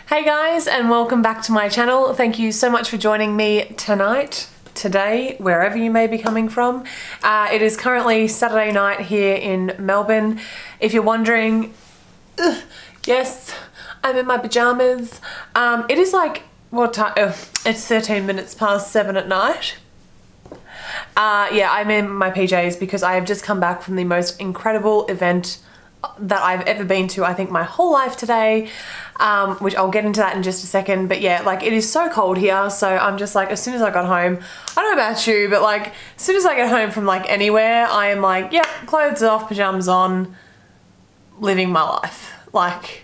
Hey guys, and welcome back to my channel. Thank you so much for joining me tonight, today, wherever you may be coming from. It is currently Saturday night here in Melbourne. If you're wondering, yes, I'm in my pajamas. It is like, what time? Oh, it's 13 minutes past 7 at night. Yeah, I'm in my PJs because I have just come back from the most incredible event that I've ever been to, I think, my whole life today, which I'll get into that in just a second. But yeah, like, it is so cold here, so I'm just like, as soon as I got home, I don't know about you, but like, as soon as I get home from like anywhere, I am like, yep, clothes off, pajamas on, living my life. Like,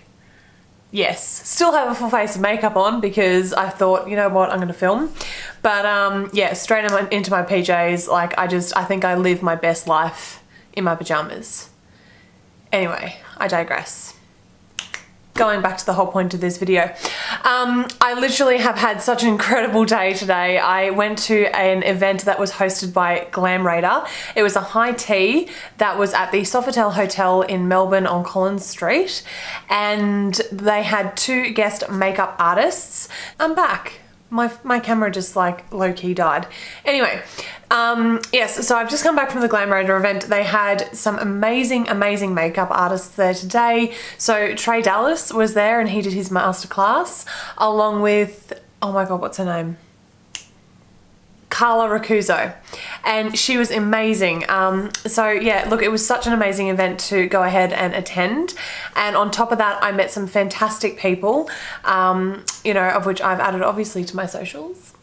yes, still have a full face of makeup on because I thought, you know what, I'm gonna film. But yeah, straight into my PJs. Like, I think I live my best life in my pajamas. Anyway, I digress. Going back to the whole point of this video. I literally have had such an incredible day today. I went to an event that was hosted by Glam Raider. It was a high tea that was at the Sofitel Hotel in Melbourne on Collins Street. And they had 2 guest makeup artists. I'm back. My camera just like low-key died. Anyway, yes, so I've just come back from the Glam Raider event. They had some amazing makeup artists there today. So Trey Dallas was there and he did his masterclass along with, oh my God, what's her name? Carla Racuzzo, and she was amazing. So yeah, look, it was such an amazing event to go ahead and attend. And on top of that, I met some fantastic people, you know, of which I've added obviously to my socials.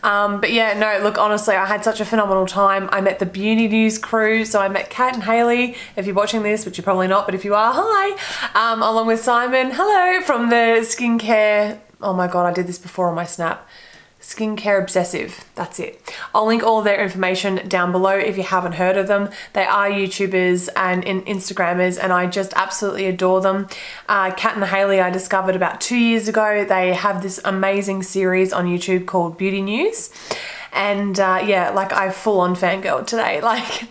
But yeah, no, look, honestly, I had such a phenomenal time. I met the Beauty News crew. So I met Kat and Haley, if you're watching this, which you're probably not, but if you are, hi. Along with Simon, hello, from the skincare. Oh my God, I did this before on my Snap. Skincare Obsessive, that's it. I'll link all of their information down below if you haven't heard of them. They are YouTubers and Instagrammers, and I just absolutely adore them. Kat and Haley I discovered about 2 years ago. They have this amazing series on YouTube called Beauty News. And yeah, like, I full on fangirled today, like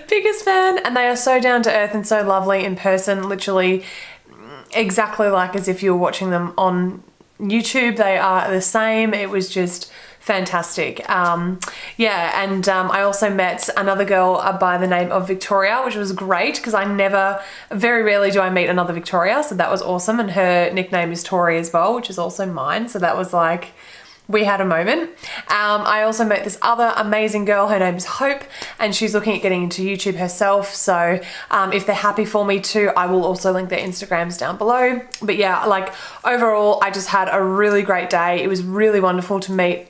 biggest fan. And they are so down to earth and so lovely in person, literally exactly like as if you were watching them on YouTube. They are the same. It was just fantastic. Yeah, and I also met another girl by the name of Victoria, which was great because very rarely do I meet another Victoria, so that was awesome. And her nickname is Tori as well, which is also mine, so that was like, we had a moment. I also met this other amazing girl. Her name is Hope, and she's looking at getting into YouTube herself. So if they're happy for me to, I will also link their Instagrams down below. But yeah, like, overall, I just had a really great day. It was really wonderful to meet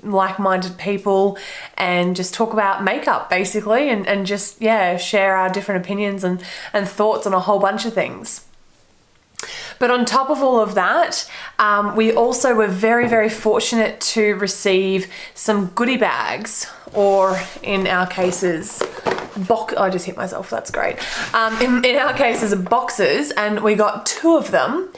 like-minded people and just talk about makeup basically, and just, yeah, share our different opinions and thoughts on a whole bunch of things. But on top of all of that, we also were very fortunate to receive some goodie bags, or in our cases, I just hit myself, that's great. In our cases, boxes, and we got 2 of them.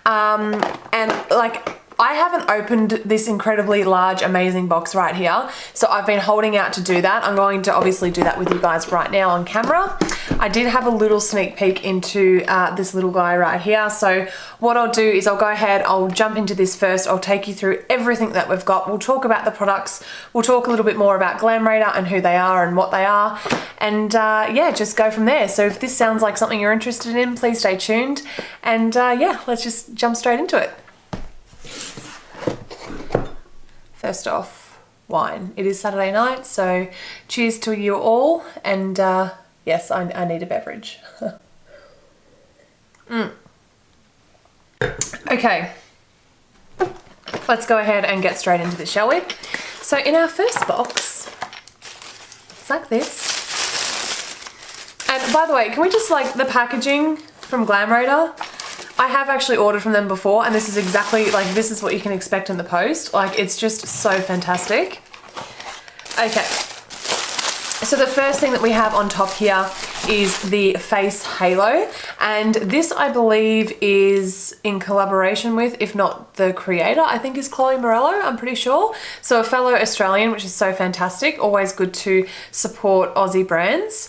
And like, I haven't opened this incredibly large, amazing box right here, so I've been holding out to do that. I'm going to obviously do that with you guys right now on camera. I did have a little sneak peek into this little guy right here, so what I'll do is I'll go ahead, I'll jump into this first, I'll take you through everything that we've got. We'll talk about the products, we'll talk a little bit more about Glam Raider and who they are and what they are, and yeah, just go from there. So if this sounds like something you're interested in, please stay tuned, and yeah, let's just jump straight into it. First off, wine. It is Saturday night, so cheers to you all, and yes, I need a beverage. Okay, let's go ahead and get straight into this, shall we? So in our first box, it's like this. And by the way, can we just, like, the packaging from Glam Raider, I have actually ordered from them before, and this is exactly, like, this is what you can expect in the post. Like, it's just so fantastic. Okay, so the first thing that we have on top here is the Face Halo. And this, I believe, is in collaboration with, if not the creator, I think is Chloe Morello, I'm pretty sure. So a fellow Australian, which is so fantastic. Always good to support Aussie brands.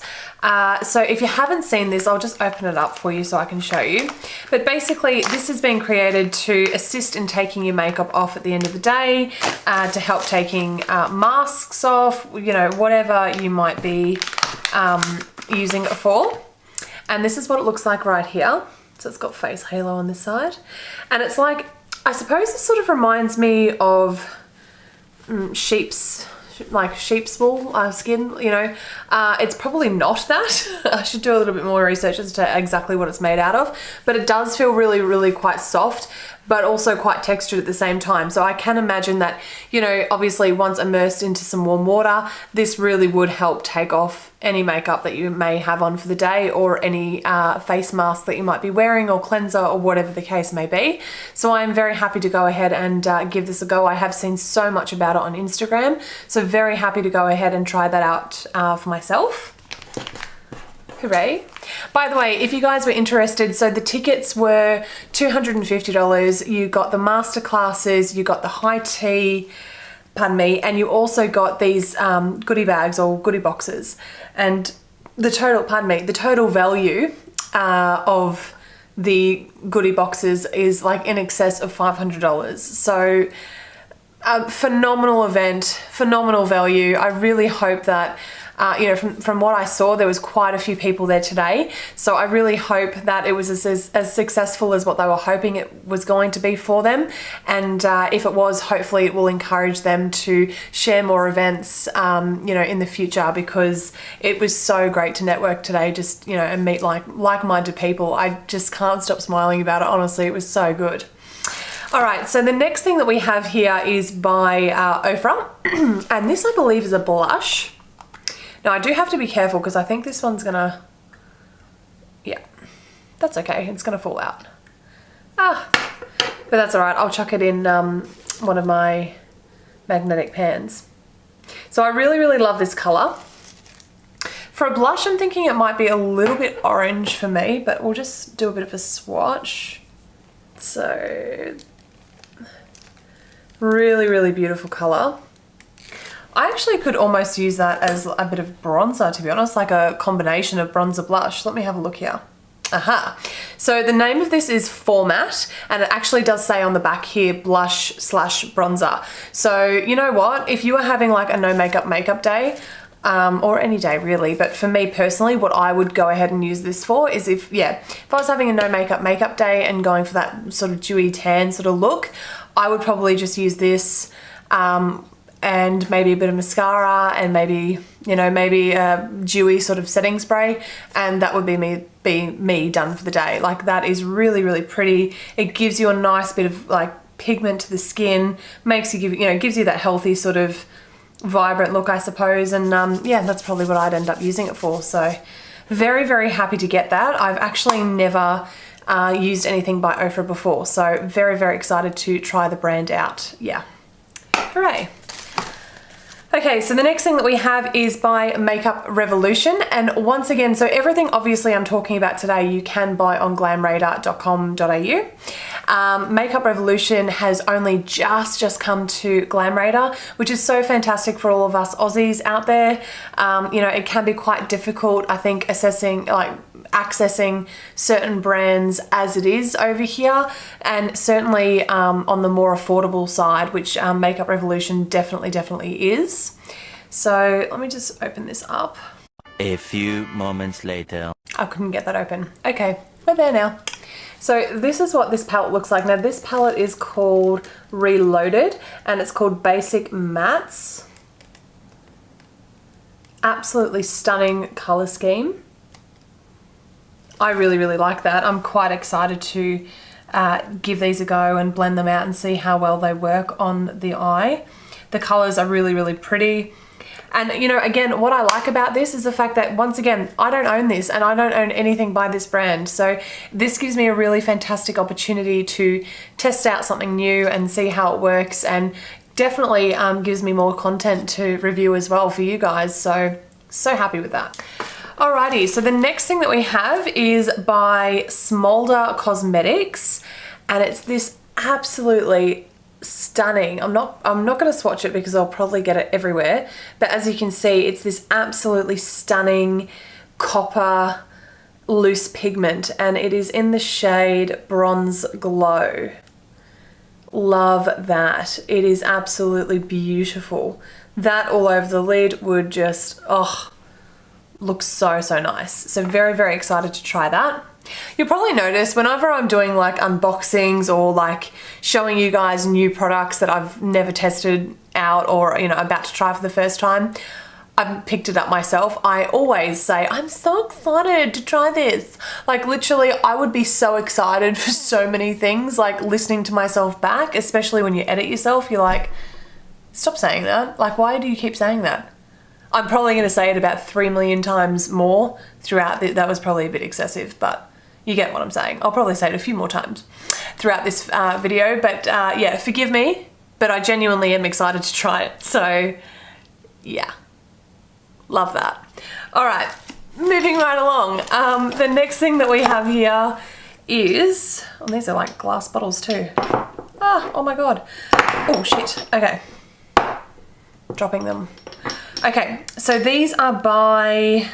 So if you haven't seen this, I'll just open it up for you so I can show you. But basically, this has been created to assist in taking your makeup off at the end of the day, to help taking masks off, you know, whatever you might be using it for. And this is what it looks like right here. So it's got Face Halo on this side. And it's like, I suppose it sort of reminds me of sheep's wool skin, you know. It's probably not that. I should do a little bit more research as to exactly what it's made out of, but it does feel really, really quite soft, but also quite textured at the same time. So I can imagine that, you know, obviously once immersed into some warm water, this really would help take off any makeup that you may have on for the day, or any face mask that you might be wearing, or cleanser, or whatever the case may be. So I'm very happy to go ahead and give this a go. I have seen so much about it on Instagram, so very happy to go ahead and try that out for myself. Hooray. By the way, if you guys were interested, so the tickets were $250. You got the master classes, you got the high tea, pardon me, and you also got these goodie bags or goodie boxes. And the total, pardon me, the total value of the goodie boxes is like in excess of $500. So phenomenal event, phenomenal value. I really hope that you know, from what I saw, there was quite a few people there today. So I really hope that it was as successful as what they were hoping it was going to be for them. And if it was, hopefully it will encourage them to share more events, you know, in the future, because it was so great to network today, just, you know, and meet like-minded people. I just can't stop smiling about it. Honestly, it was so good. All right, so the next thing that we have here is by Ofra. And this, I believe, is a blush. Now, I do have to be careful because I think this one's gonna, yeah, that's okay. It's gonna fall out. But that's all right. I'll chuck it in one of my magnetic pans. So I really, really love this color. For a blush, I'm thinking it might be a little bit orange for me, but we'll just do a bit of a swatch. So, really, really beautiful color. I actually could almost use that as a bit of bronzer, to be honest, like a combination of bronzer blush. Let me have a look here. Aha. So the name of this is Format, and it actually does say on the back here, blush / bronzer. So you know what? If you are having like a no makeup day, or any day really, but for me personally, what I would go ahead and use this for is if I was having a no makeup day and going for that sort of dewy tan sort of look, I would probably just use this, and maybe a bit of mascara, and maybe, you know, maybe a dewy sort of setting spray, and that would be me done for the day. Like, that is really, really pretty. It gives you a nice bit of like pigment to the skin, makes you gives you that healthy sort of vibrant look, I suppose. And yeah, that's probably what I'd end up using it for. So very, very happy to get that. I've actually never used anything by Ofra before, so very, very excited to try the brand out. Yeah, hooray. Okay, so the next thing that we have is by Makeup Revolution, and once again, so everything obviously I'm talking about today you can buy on glamraider.com.au. Makeup Revolution has only just come to Glam Raider, which is so fantastic for all of us Aussies out there. You know, it can be quite difficult, I think, accessing certain brands as it is over here, and certainly on the more affordable side, which Makeup Revolution definitely is. So let me just open this up. A few moments later. I couldn't get that open. Okay, we're there now. So this is what this palette looks like. Now this palette is called Reloaded, and it's called Basic Mattes. Absolutely stunning color scheme. I really, really like that. I'm quite excited to give these a go and blend them out and see how well they work on the eye. The colors are really, really pretty. And you know, again, what I like about this is the fact that, once again, I don't own this and I don't own anything by this brand. So this gives me a really fantastic opportunity to test out something new and see how it works, and definitely gives me more content to review as well for you guys. So happy with that. Alrighty, so the next thing that we have is by Smolder Cosmetics, and it's this absolutely stunning. I'm not going to swatch it because I'll probably get it everywhere, but as you can see, it's this absolutely stunning copper loose pigment, and it is in the shade Bronze Glow. Love that. It is absolutely beautiful. That all over the lid would just, oh, looks so, so nice. So very, very excited to try that. You'll probably notice whenever I'm doing like unboxings or like showing you guys new products that I've never tested out or, you know, about to try for the first time, I've picked it up myself. I always say, I'm so excited to try this. Like literally, I would be so excited for so many things, like listening to myself back, especially when you edit yourself, you're like, stop saying that. Like, why do you keep saying that? I'm probably going to say it about 3 million times more throughout. That was probably a bit excessive, but you get what I'm saying. I'll probably say it a few more times throughout this video, but yeah, forgive me, but I genuinely am excited to try it. So yeah, love that. All right, moving right along. The next thing that we have here is, oh, these are like glass bottles too. Ah, oh my God. Oh shit, okay. Dropping them. Okay, so these are by,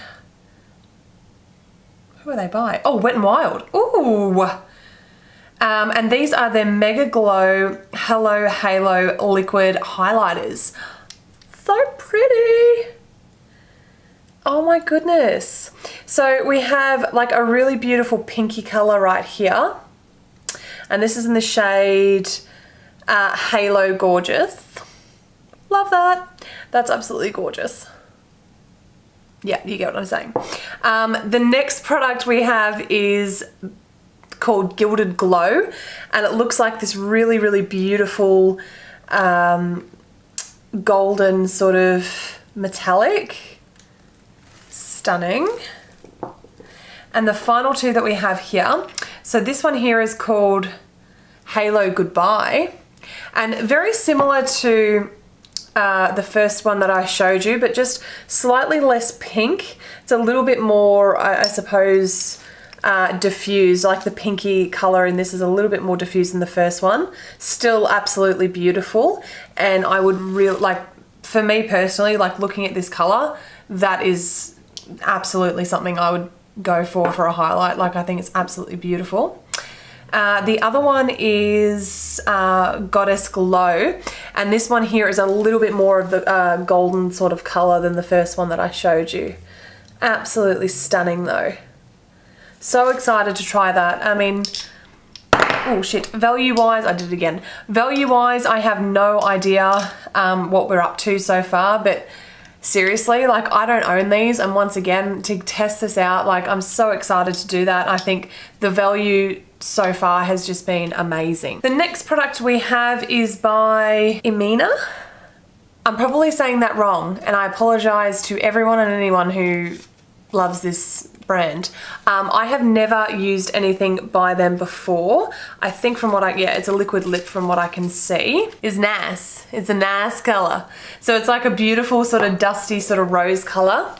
who are they by? Oh, Wet n Wild. Ooh. And these are their Mega Glow Hello Halo Liquid Highlighters. So pretty. Oh my goodness. So we have like a really beautiful pinky color right here. And this is in the shade Halo Gorgeous. Love that. That's absolutely gorgeous. Yeah, you get what I'm saying. The next product we have is called Gilded Glow, and it looks like this really, really beautiful golden sort of metallic. Stunning. And the final two that we have here, so this one here is called Halo Goodbye, and very similar to the first one that I showed you, but just slightly less pink. It's a little bit more, I suppose, diffused, like the pinky color in this is a little bit more diffused than the first one. Still absolutely beautiful, and I would really, like, for me personally, like looking at this color, that is absolutely something I would go for a highlight. Like, I think it's absolutely beautiful. The other one is Goddess Glow, and this one here is a little bit more of the golden sort of color than the first one that I showed you. Absolutely stunning though. So excited to try that. I mean, oh shit, value-wise, I did it again. Value-wise, I have no idea what we're up to so far, but seriously, like, I don't own these, and once again, to test this out, like, I'm so excited to do that. I think the value so far has just been amazing. The next product we have is by Emina. I'm probably saying that wrong, and I apologize to everyone and anyone who loves this brand. I have never used anything by them before. I think from what it's a liquid lip from what I can see. It's nice. It's a nice color. So it's like a beautiful sort of dusty sort of rose color.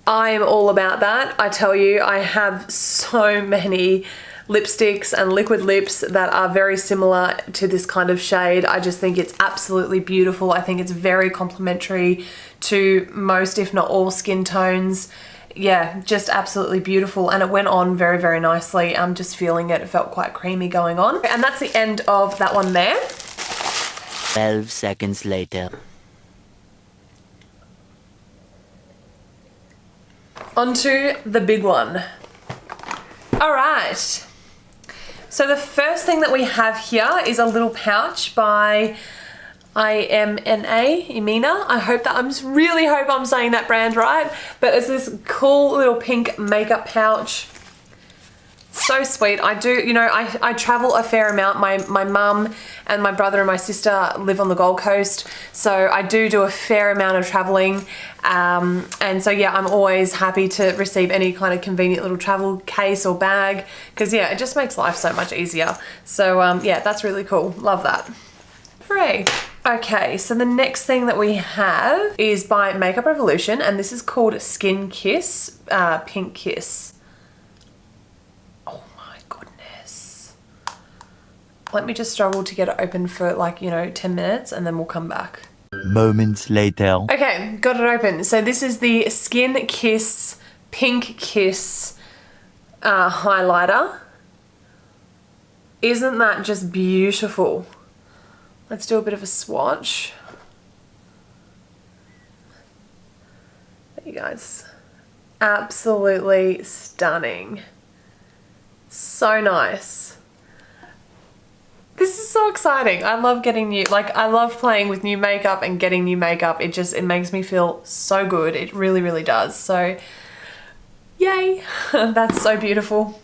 I am all about that. I tell you, I have so many lipsticks and liquid lips that are very similar to this kind of shade. I just think it's absolutely beautiful. I think it's very complementary to most, if not all, skin tones. Yeah, just absolutely beautiful, and it went on very, very nicely. I'm just feeling it. It felt quite creamy going on. And that's the end of that one there. 12 seconds later. Onto the big one. All right. So the first thing that we have here is a little pouch by Emina. I hope that, really hope I'm saying that brand right, but it's this cool little pink makeup pouch. So sweet. I do, you know, I travel a fair amount. My mum and my brother and my sister live on the Gold Coast, so I do a fair amount of traveling, and so yeah, I'm always happy to receive any kind of convenient little travel case or bag, because yeah, it just makes life so much easier. So yeah, that's really cool. Love that. Hooray. Okay, so the next thing that we have is by Makeup Revolution, and this is called Skin Kiss, Pink Kiss. Oh my goodness. Let me just struggle to get it open for like, you know, 10 minutes and then we'll come back. Moments later. Okay, got it open. So this is the Skin Kiss, Pink Kiss highlighter. Isn't that just beautiful? Let's do a bit of a swatch. There you guys. Absolutely stunning. So nice. This is so exciting. I love getting new, like I love playing with new makeup and getting new makeup. It makes me feel so good. It really, really does. So yay, that's so beautiful.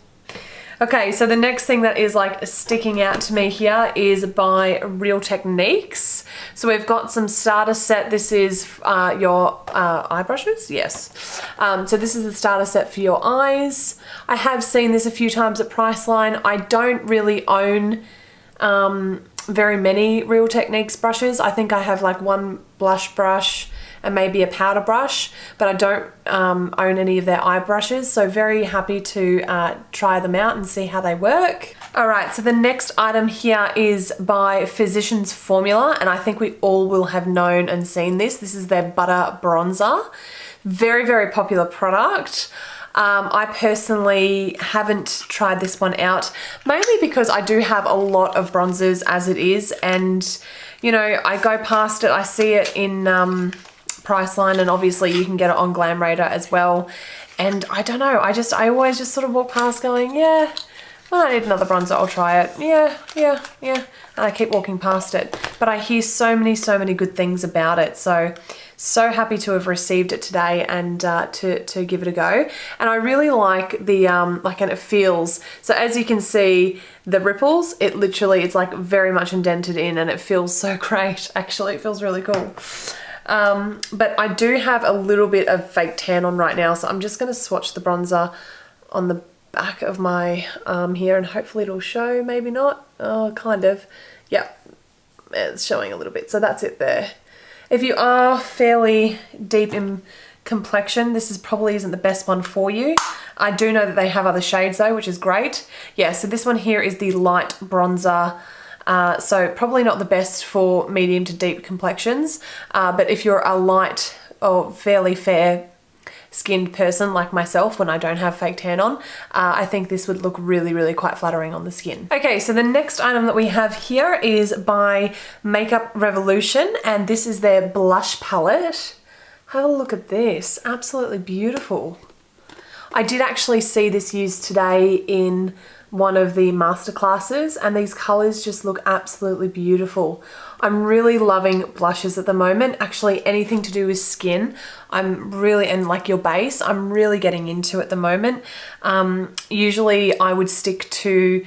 Okay, so the next thing that is like sticking out to me here is by Real Techniques. So we've got some starter set. This is your eye brushes, yes. So this is the starter set for your eyes. I have seen this a few times at Priceline. I don't really own very many Real Techniques brushes. I think I have like one blush brush and maybe a powder brush, but I don't own any of their eye brushes, so very happy to try them out and see how they work. Alright, so the next item here is by Physicians Formula, and I think we all will have known and seen this. This is their Butter Bronzer. Very, very popular product. I personally haven't tried this one out, mainly because I do have a lot of bronzers as it is, and you know, I go past it, I see it in Priceline, and obviously you can get it on Glam Raider as well, and I don't know, I always just sort of walk past going, yeah, well, I need another bronzer, I'll try it, yeah, and I keep walking past it, but I hear so many good things about it, so happy to have received it today and to give it a go. And I really like the and it feels, so as you can see the ripples, it's like very much indented in, and it feels so great. Actually, it feels really cool. But I do have a little bit of fake tan on right now, so I'm just going to swatch the bronzer on the back of my arm here, and hopefully it'll show, maybe not. Oh, kind of. Yeah, it's showing a little bit, so that's it there. If you are fairly deep in complexion, this probably isn't the best one for you. I do know that they have other shades though, which is great. Yeah, so this one here is the light bronzer. So probably not the best for medium to deep complexions, but if you're a light or fairly fair skinned person like myself when I don't have fake tan on, I think this would look really quite flattering on the skin. Okay, so the next item that we have here is by Makeup Revolution, and this is their blush palette. Have a look at this, absolutely beautiful. I did actually see this used today in one of the masterclasses, and these colors just look absolutely beautiful. I'm really loving blushes at the moment. Actually, anything to do with skin, and like your base, I'm really getting into at the moment. Usually I would stick to,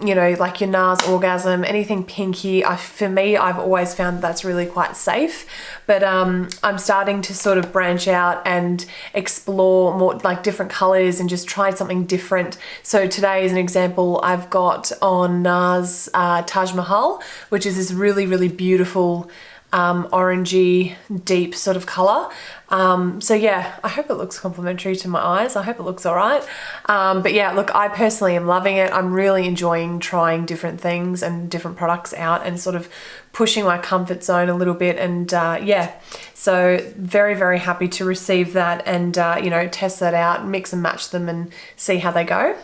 you know, like your NARS Orgasm, anything pinky. For me, I've always found that's really quite safe, but I'm starting to sort of branch out and explore more like different colors and just try something different. So today, as an example, I've got on NARS Taj Mahal, which is this really beautiful orangey deep sort of color. So yeah, I hope it looks complimentary to my eyes. I hope it looks all right. But yeah, look, I personally am loving it. I'm really enjoying trying different things and different products out and sort of pushing my comfort zone a little bit. And yeah, so very happy to receive that and you know, test that out, mix and match them and see how they go.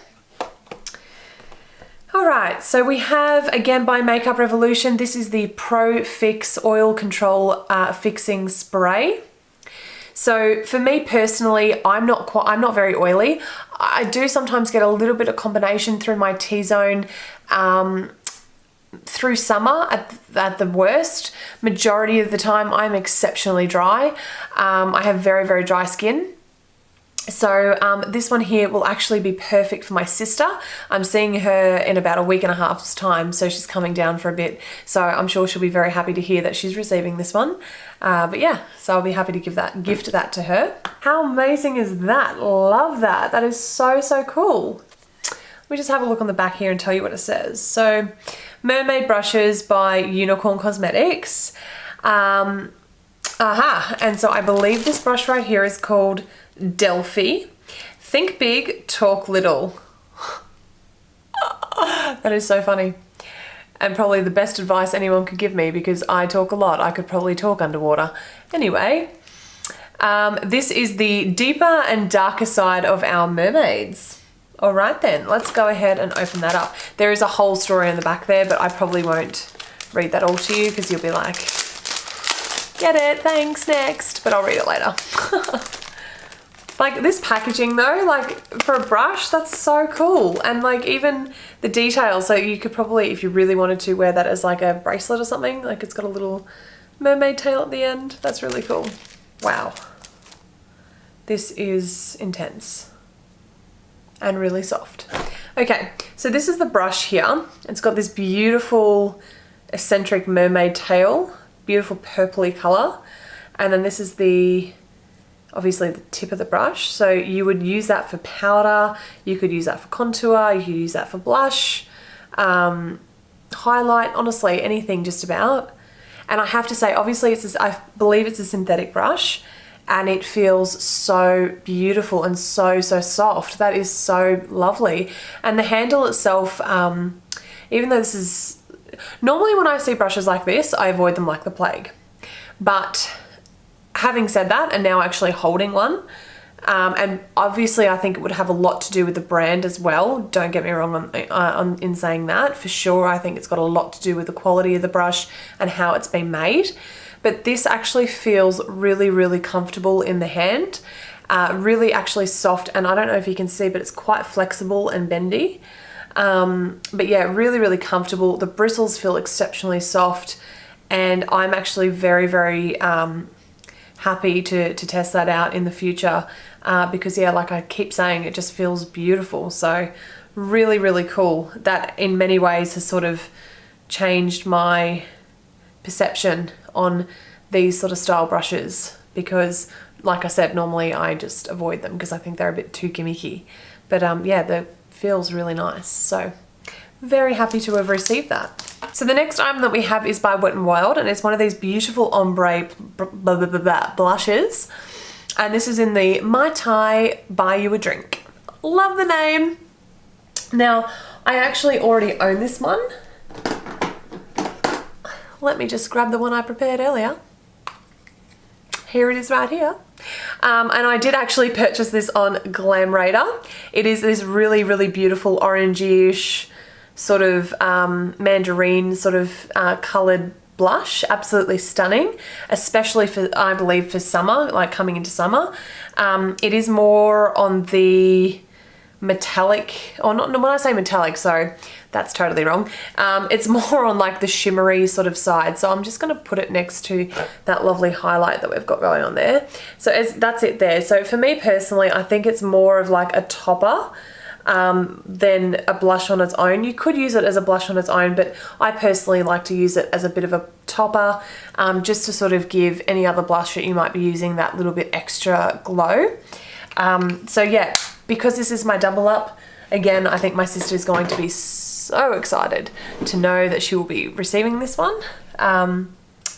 Alright, so we have, again by Makeup Revolution, this is the Pro Fix Oil Control Fixing Spray. So for me personally, I'm not very oily. I do sometimes get a little bit of combination through my T-zone through summer at the worst. Majority of the time I'm exceptionally dry. I have very dry skin. So this one here will actually be perfect for my sister. I'm seeing her in about a week and a half's time, so she's coming down for a bit. So I'm sure she'll be very happy to hear that she's receiving this one. But yeah, so I'll be happy to gift that to her. How amazing is that? Love that. That is so cool. Let me just have a look on the back here and tell you what it says. So Mermaid brushes by Unicorn Cosmetics. And so I believe this brush right here is called Delphi. Think big, talk little. That is so funny. And probably the best advice anyone could give me, because I talk a lot. I could probably talk underwater. Anyway, this is the deeper and darker side of our mermaids. All right then, let's go ahead and open that up. There is a whole story in the back there, but I probably won't read that all to you because you'll be like, get it, thanks, next. But I'll read it later. Like this packaging though, like for a brush, that's so cool. And like even the details, so you could probably, if you really wanted to, wear that as like a bracelet or something. Like it's got a little mermaid tail at the end. That's really cool. Wow. This is intense and really soft. Okay, so this is the brush here. It's got this beautiful eccentric mermaid tail, beautiful purpley color. And then this is obviously the tip of the brush. So you would use that for powder, you could use that for contour, you could use that for blush, highlight, honestly, anything just about. And I have to say, obviously I believe it's a synthetic brush and it feels so beautiful and so soft. That is so lovely. And the handle itself, even though this is, normally when I see brushes like this, I avoid them like the plague. But having said that, and now actually holding one, and obviously I think it would have a lot to do with the brand as well. Don't get me wrong in saying that. For sure, I think it's got a lot to do with the quality of the brush and how it's been made. But this actually feels really, really comfortable in the hand. Really actually soft, and I don't know if you can see, but it's quite flexible and bendy. But yeah, really, really comfortable. The bristles feel exceptionally soft, and I'm actually very, very happy to test that out in the future because yeah, like I keep saying, it just feels beautiful. So really, really cool. That in many ways has sort of changed my perception on these sort of style brushes, because like I said, normally I just avoid them because I think they're a bit too gimmicky. But yeah, that feels really nice. So very happy to have received that. So the next item that we have is by Wet n Wild, and it's one of these beautiful ombre blushes. And this is in the Mai Tai Buy You a Drink. Love the name. Now, I actually already own this one. Let me just grab the one I prepared earlier. Here it is right here. And I did actually purchase this on Glam Raider. It is this really, really beautiful orangey-ish sort of mandarin sort of coloured blush. Absolutely stunning, especially for, I believe, for summer, like coming into summer. It is more on the metallic, or not, when I say metallic, so that's totally wrong. It's more on like the shimmery sort of side. So I'm just going to put it next to that lovely highlight that we've got going on there. So that's it there. So for me personally, I think it's more of like a topper than a blush on its own. You could use it as a blush on its own, but I personally like to use it as a bit of a topper, just to sort of give any other blush that you might be using that little bit extra glow. So yeah, because this is my double up, again, I think my sister is going to be so excited to know that she will be receiving this one.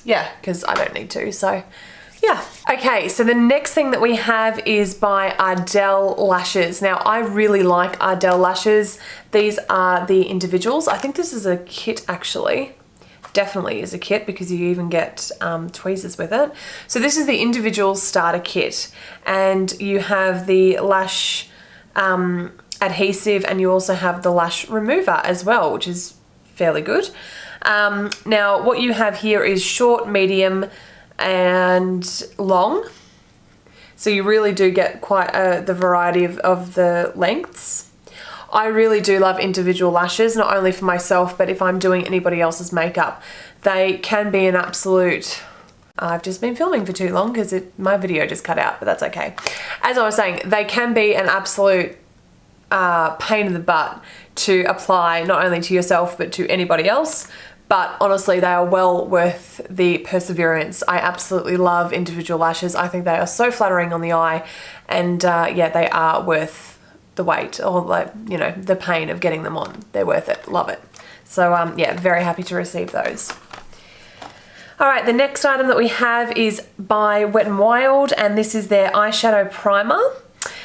Yeah, because I don't need to, so yeah. Okay, so the next thing that we have is by Ardell Lashes. Now, I really like Ardell Lashes. These are the individuals. I think this is a kit actually. Definitely is a kit because you even get tweezers with it. So this is the individual starter kit, and you have the lash adhesive, and you also have the lash remover as well, which is fairly good. Now, what you have here is short, medium, and long. So you really do get quite the variety of the lengths. I really do love individual lashes, not only for myself, but if I'm doing anybody else's makeup. They can be an absolute... I've just been filming for too long because my video just cut out, but that's okay. As I was saying, they can be an absolute pain in the butt to apply, not only to yourself, but to anybody else. But honestly, they are well worth the perseverance. I absolutely love individual lashes. I think they are so flattering on the eye, and yeah, they are worth the wait, or like, you know, the pain of getting them on. They're worth it. Love it. So yeah, very happy to receive those. All right, the next item that we have is by Wet n Wild, and this is their eyeshadow primer.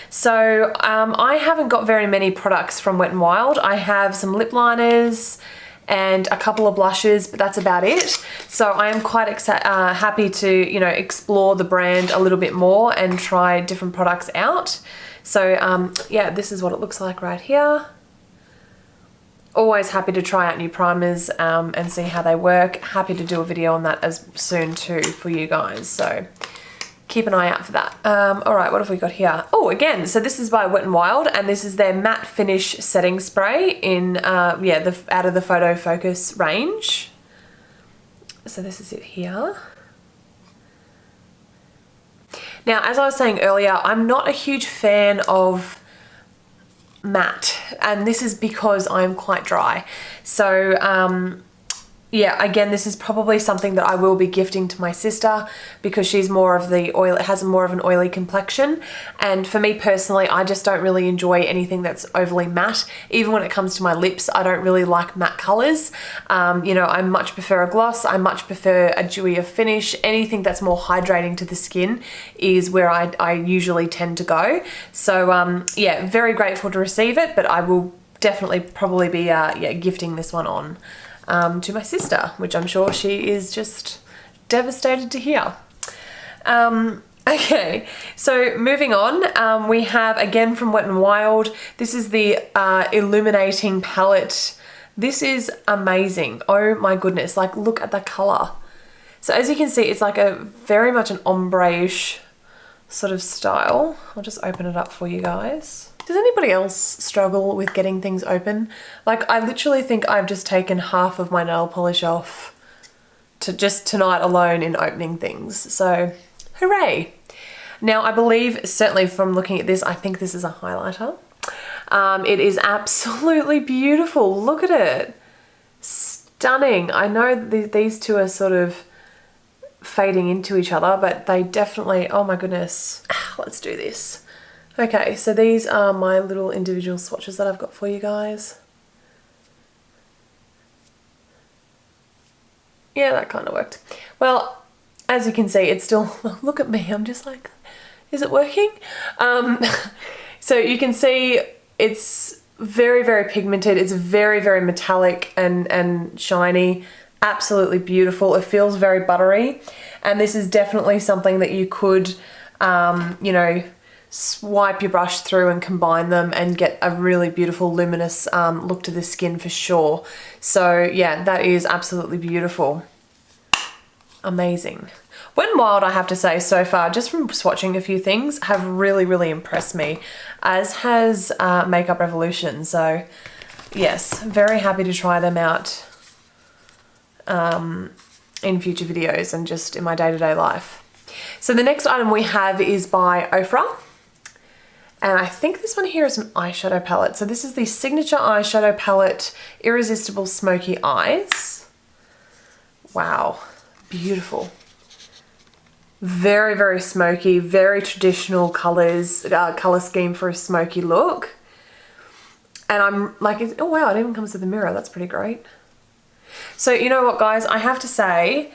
So I haven't got very many products from Wet n Wild. I have some lip liners and a couple of blushes, but that's about it. So I am quite happy to, you know, explore the brand a little bit more and try different products out. So yeah, this is what it looks like right here. Always happy to try out new primers and see how they work. Happy to do a video on that as soon too for you guys. So keep an eye out for that. All right, what have we got here? Oh, again, so this is by Wet n Wild, and this is their matte finish setting spray in yeah, the out of the photo focus range. So this is it here. Now, as I was saying earlier, I'm not a huge fan of matte, and this is because I'm quite dry. So yeah, again, this is probably something that I will be gifting to my sister because she's more of the oil, it has more of an oily complexion. And for me personally, I just don't really enjoy anything that's overly matte. Even when it comes to my lips, I don't really like matte colors. You know, I much prefer a gloss. I much prefer a dewier finish. Anything that's more hydrating to the skin is where I usually tend to go. So yeah, very grateful to receive it, but I will definitely probably be yeah, gifting this one on to my sister, which I'm sure she is just devastated to hear. Okay, so moving on, we have again from Wet n Wild. This is the illuminating palette. This is amazing. Oh my goodness, like look at the color. So as you can see, it's like a very much an ombre-ish sort of style. I'll just open it up for you guys. Does anybody else struggle with getting things open? Like, I literally think I've just taken half of my nail polish off to just tonight alone in opening things. So, hooray. Now, I believe, certainly from looking at this, I think this is a highlighter. It is absolutely beautiful. Look at it. Stunning. I know these two are sort of fading into each other, but they definitely, oh my goodness. Let's do this. Okay, so these are my little individual swatches that I've got for you guys. Yeah, that kind of worked. Well, as you can see, it's still, look at me, I'm just like, is it working? So you can see it's very, very pigmented. It's very, very metallic and shiny. Absolutely beautiful. It feels very buttery. And this is definitely something that you could, you know, swipe your brush through and combine them and get a really beautiful luminous look to the skin for sure. So yeah, that is absolutely beautiful. Amazing. Wet n Wild, I have to say, so far, just from swatching a few things, have really, really impressed me, as has Makeup Revolution. So yes, very happy to try them out in future videos and just in my day-to-day life. So the next item we have is by Ofra. And I think this one here is an eyeshadow palette. So this is the Signature Eyeshadow Palette, Irresistible Smoky Eyes. Wow, beautiful. Very, very smoky, very traditional colors, color scheme for a smoky look. And I'm like, oh wow, it even comes with a mirror. That's pretty great. So you know what, guys, I have to say,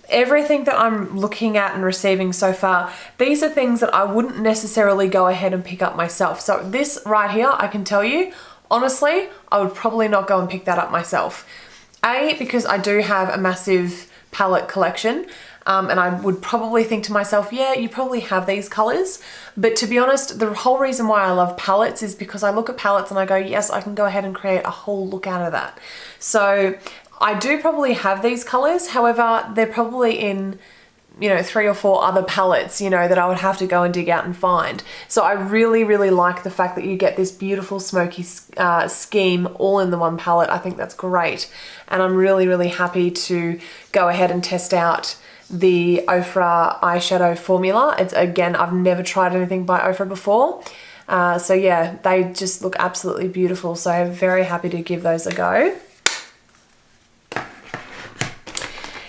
everything that I'm looking at and receiving so far, these are things that I wouldn't necessarily go ahead and pick up myself. So this right here, I can tell you, honestly, I would probably not go and pick that up myself. A, because I do have a massive palette collection, and I would probably think to myself, yeah, you probably have these colors. But to be honest, the whole reason why I love palettes is because I look at palettes and I go, yes, I can go ahead and create a whole look out of that. So I do probably have these colors. However, they're probably in, you know, 3 or 4 other palettes, you know, that I would have to go and dig out and find. So I really, really like the fact that you get this beautiful smoky scheme all in the one palette. I think that's great. And I'm really, really happy to go ahead and test out the Ofra eyeshadow formula. It's, again, I've never tried anything by Ofra before. So yeah, they just look absolutely beautiful. So I'm very happy to give those a go.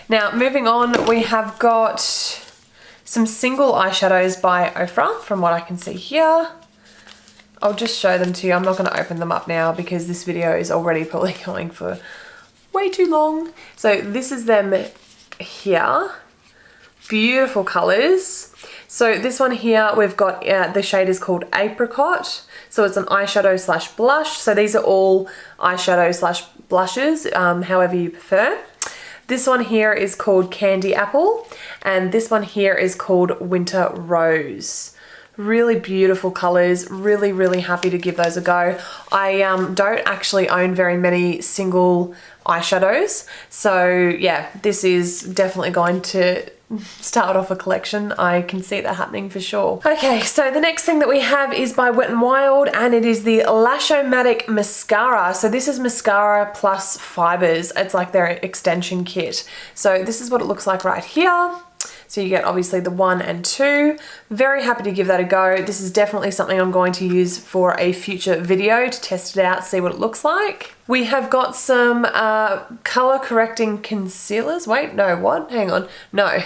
Now, moving on, we have got some single eyeshadows by Ofra, from what I can see here. I'll just show them to you. I'm not going to open them up now because this video is already probably going for way too long. So this is them here. Beautiful colors. So this one here, we've got, the shade is called Apricot. So it's an eyeshadow slash blush. So these are all eyeshadow slash blushes, however you prefer. This one here is called Candy Apple, and this one here is called Winter Rose. Really beautiful colors, really, really happy to give those a go. I don't actually own very many single eyeshadows, so yeah, this is definitely going to start off a collection. I can see that happening for sure. Okay, so the next thing that we have is by Wet n Wild, and it is the Lash-O-Matic mascara. So this is mascara plus fibers. It's like their extension kit. So this is what it looks like right here. So you get obviously the 1 and 2. Very happy to give that a go. This is definitely something I'm going to use for a future video to test it out, see what it looks like. We have got some color correcting concealers. Wait, no, what? Hang on. No.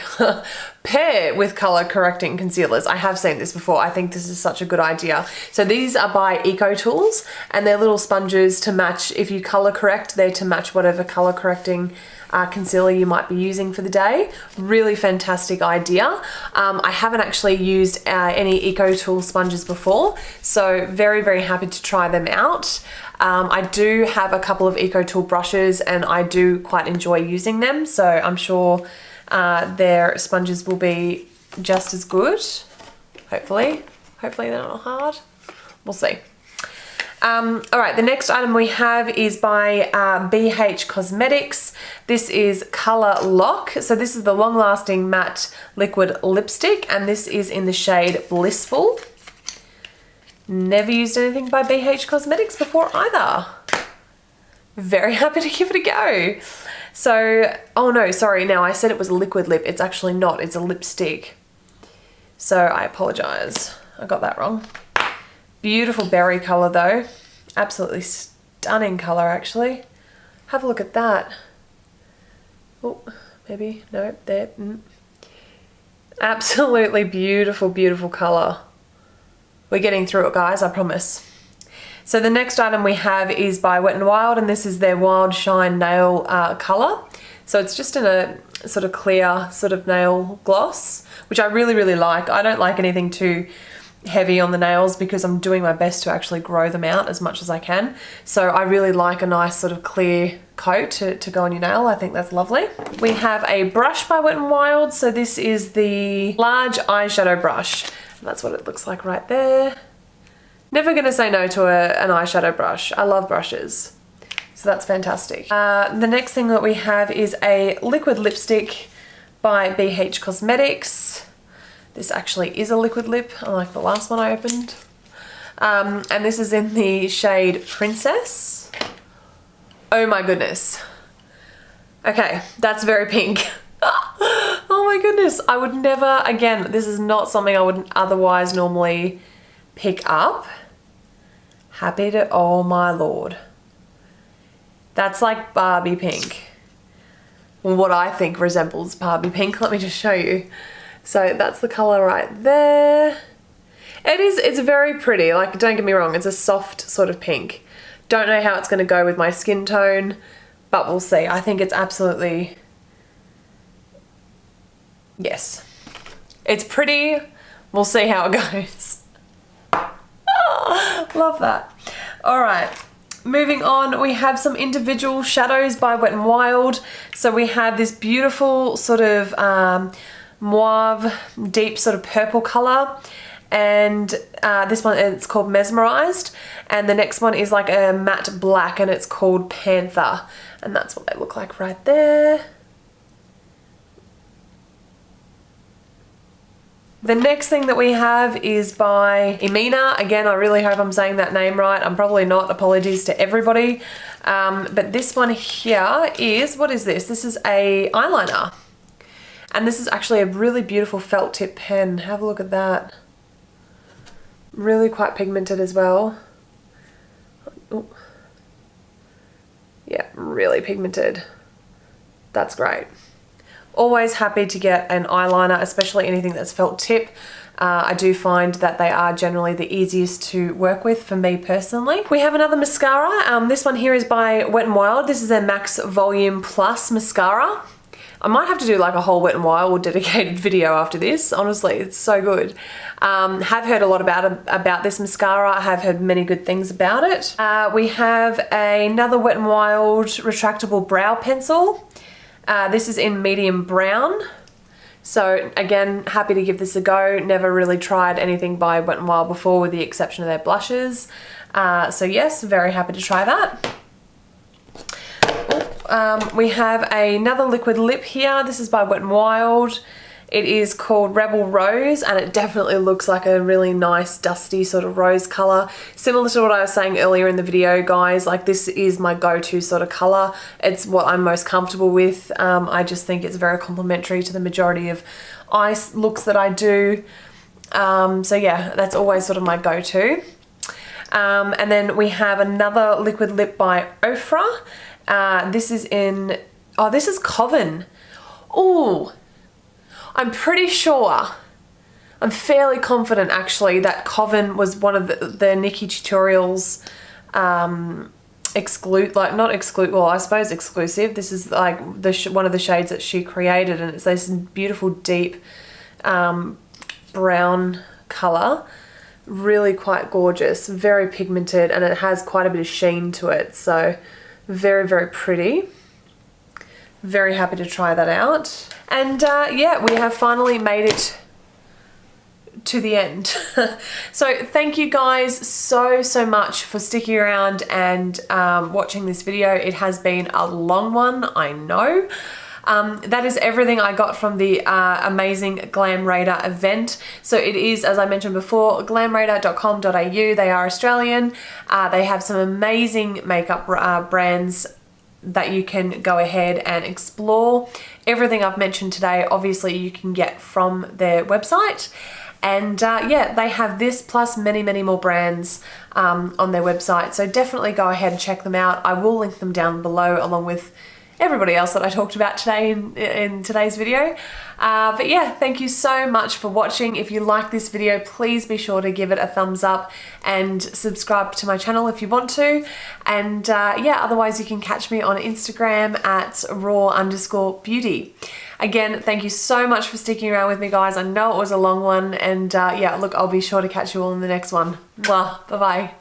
Pair with color correcting concealers. I have seen this before. I think this is such a good idea. So these are by Eco Tools, and they're little sponges to match. If you color correct, they're to match whatever color correcting concealer you might be using for the day. Really fantastic idea. I haven't actually used any Eco Tool sponges before, so very, very happy to try them out. I do have a couple of Eco Tool brushes, and I do quite enjoy using them, so I'm sure their sponges will be just as good. Hopefully they're not hard. We'll see. All right, the next item we have is by BH Cosmetics. This is Color Lock. So this is the long-lasting matte liquid lipstick, and this is in the shade Blissful. Never used anything by BH Cosmetics before either. Very happy to give it a go. So, oh no, sorry, now I said it was a liquid lip. It's actually not, it's a lipstick. So I apologize, I got that wrong. Beautiful berry color though. Absolutely stunning color actually. Have a look at that. Oh, maybe, no, there. Absolutely beautiful, beautiful color. We're getting through it, guys, I promise. So the next item we have is by Wet n Wild, and this is their Wild Shine Nail color. So it's just in a sort of clear sort of nail gloss, which I really, really like. I don't like anything too heavy on the nails because I'm doing my best to actually grow them out as much as I can. So I really like a nice sort of clear coat to go on your nail. I think that's lovely. We have a brush by Wet n Wild. So this is the large eyeshadow brush. That's what it looks like right there. Never gonna say no to an eyeshadow brush. I love brushes. So that's fantastic. The next thing that we have is a liquid lipstick by BH Cosmetics. This actually is a liquid lip, unlike the last one I opened. And this is in the shade Princess. Oh my goodness. Okay, that's very pink. Oh my goodness, I would never, again, this is not something I would otherwise normally pick up. Happy to, oh my lord. That's like Barbie pink. What I think resembles Barbie pink, let me just show you. So that's the color right there. It's very pretty, like don't get me wrong, it's a soft sort of pink. Don't know how it's gonna go with my skin tone, but we'll see. I think it's absolutely, yes. It's pretty, we'll see how it goes. Oh, love that. All right, moving on, we have some individual shadows by Wet n Wild. So we have this beautiful sort of mauve, deep sort of purple color. And this one, it's called Mesmerized. And the next one is like a matte black, and it's called Panther. And that's what they look like right there. The next thing that we have is by Emina. Again, I really hope I'm saying that name right. I'm probably not. Apologies to everybody. But this one here is, what is this? This is a eyeliner. And this is actually a really beautiful felt tip pen. Have a look at that. Really quite pigmented as well. Ooh. Yeah, really pigmented. That's great. Always happy to get an eyeliner, especially anything that's felt tip. I do find that they are generally the easiest to work with for me personally. We have another mascara. This one here is by Wet n Wild. This is their Max Volume Plus mascara. I might have to do like a whole Wet n Wild dedicated video after this. Honestly, it's so good. Have heard a lot about this mascara. I have heard many good things about it. We have another Wet n Wild retractable brow pencil. This is in medium brown. So again, happy to give this a go. Never really tried anything by Wet n Wild before with the exception of their blushes. So yes, very happy to try that. We have another liquid lip here. This is by Wet n Wild. It is called Rebel Rose, and it definitely looks like a really nice dusty sort of rose color. Similar to what I was saying earlier in the video, guys, like this is my go-to sort of color. It's what I'm most comfortable with. I just think it's very complimentary to the majority of eye looks that I do. So yeah, that's always sort of my go-to. And then we have another liquid lip by Ofra. This is in, oh, this is Coven. Ooh, I'm pretty sure, I'm fairly confident actually that Coven was one of the Nikki Tutorials well, I suppose exclusive. This is like one of the shades that she created, and it's this beautiful deep brown color. Really quite gorgeous, very pigmented, and it has quite a bit of sheen to it, so very, very pretty. Very happy to try that out. And yeah, we have finally made it to the end. So thank you guys so much for sticking around and watching this video. It has been a long one, I know. That is everything I got from the amazing Glam Raider event. So it is, as I mentioned before, glamraider.com.au. They are Australian. They have some amazing makeup brands that you can go ahead and explore. Everything I've mentioned today, obviously you can get from their website. And yeah, they have this plus many more brands on their website. So definitely go ahead and check them out. I will link them down below along with everybody else that I talked about today in today's video. But yeah, thank you so much for watching. If you like this video, please be sure to give it a thumbs up and subscribe to my channel if you want to. And yeah, otherwise you can catch me on Instagram at raw_beauty. Again, thank you so much for sticking around with me, guys. I know it was a long one, and yeah, look, I'll be sure to catch you all in the next one. Mwah, bye-bye.